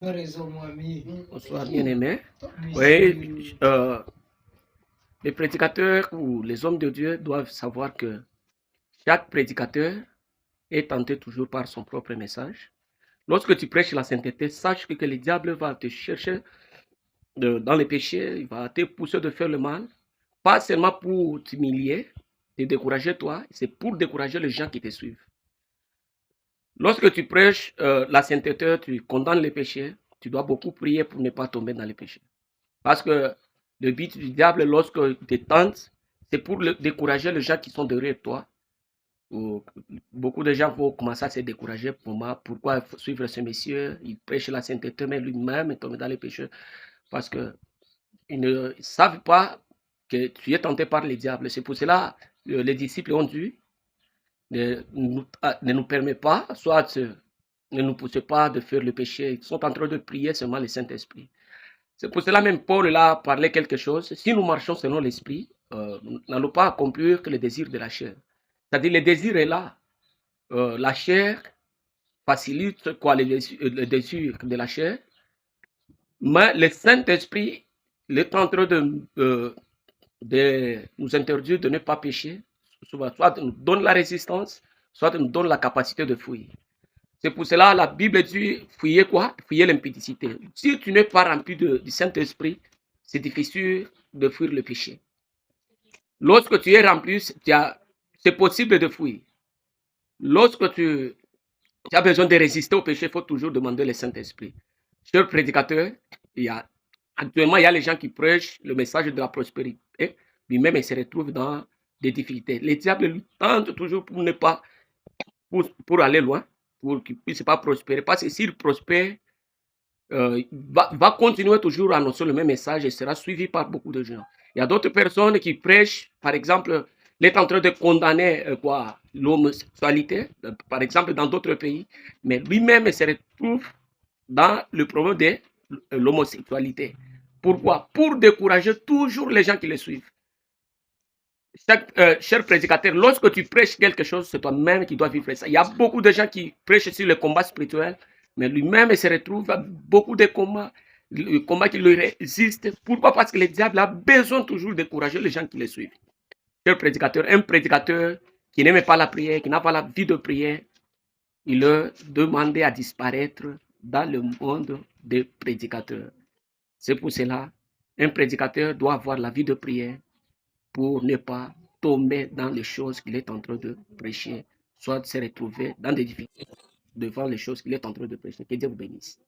Bonsoir, bien-aimé. Oui, les prédicateurs ou les hommes de Dieu doivent savoir que chaque prédicateur est tenté toujours par son propre message. Lorsque tu prêches la sainteté, sache que le diable va te chercher dans les péchés, il va te pousser de faire le mal, pas seulement pour t'humilier, te décourager toi, c'est pour décourager les gens qui te suivent. Lorsque tu prêches la sainteté, tu condamnes les péchés, tu dois beaucoup prier pour ne pas tomber dans les péchés. Parce que le but du diable, lorsqu'il te tente, c'est pour décourager les gens qui sont derrière toi. Beaucoup de gens vont commencer à se décourager pour moi. Pourquoi il faut suivre ce monsieur? Il prêche la sainteté, mais lui-même est tombé dans les péchés. Parce qu'ils ne savent pas que tu es tenté par le diable. C'est pour cela que les disciples ont dit ne nous permet pas, soit ne nous pousse pas de faire le péché. Ils sont en train de prier seulement le Saint-Esprit. C'est pour cela même Paul a parlé quelque chose. Si nous marchons selon l'esprit, nous n'allons pas accomplir que le désir de la chair. C'est-à-dire le désir est là. La chair facilite quoi, le désir de la chair. Mais le Saint-Esprit est en train de nous interdire de ne pas pécher. Soit nous donne la résistance, soit nous donne la capacité de fuir. C'est pour cela la Bible dit fuyez quoi? Fuyez l'impudicité. Si tu n'es pas rempli du Saint-Esprit, c'est difficile de fuir le péché. Lorsque tu es rempli, c'est possible de fuir. Lorsque tu as besoin de résister au péché, il faut toujours demander le Saint-Esprit. Cher prédicateur, actuellement, il y a les gens qui prêchent le message de la prospérité. Lui-même, il se retrouve dans des difficultés. Le diable lui tente toujours pour ne pas, pour aller loin, pour qu'il ne puisse pas prospérer. Parce que s'il prospère, va continuer toujours à annoncer le même message et sera suivi par beaucoup de gens. Il y a d'autres personnes qui prêchent, par exemple, il est en train de condamner l'homosexualité, par exemple, dans d'autres pays, mais lui-même se retrouve dans le problème de l'homosexualité. Pourquoi? Pour décourager toujours les gens qui le suivent. Cher prédicateur, lorsque tu prêches quelque chose, c'est toi-même qui dois vivre ça. Il y a beaucoup de gens qui prêchent sur le combat spirituel, mais lui-même se retrouve à beaucoup de combats, le combat qui lui résiste. Pourquoi? Parce que le diable a besoin toujours de décourager les gens qui le suivent. Cher prédicateur, un prédicateur qui n'aime pas la prière, qui n'a pas la vie de prière, il est demandé à disparaître dans le monde des prédicateurs. C'est pour cela, un prédicateur doit avoir la vie de prière pour ne pas tomber dans les choses qu'il est en train de prêcher, soit se retrouver dans des difficultés devant les choses qu'il est en train de prêcher. Que Dieu vous bénisse.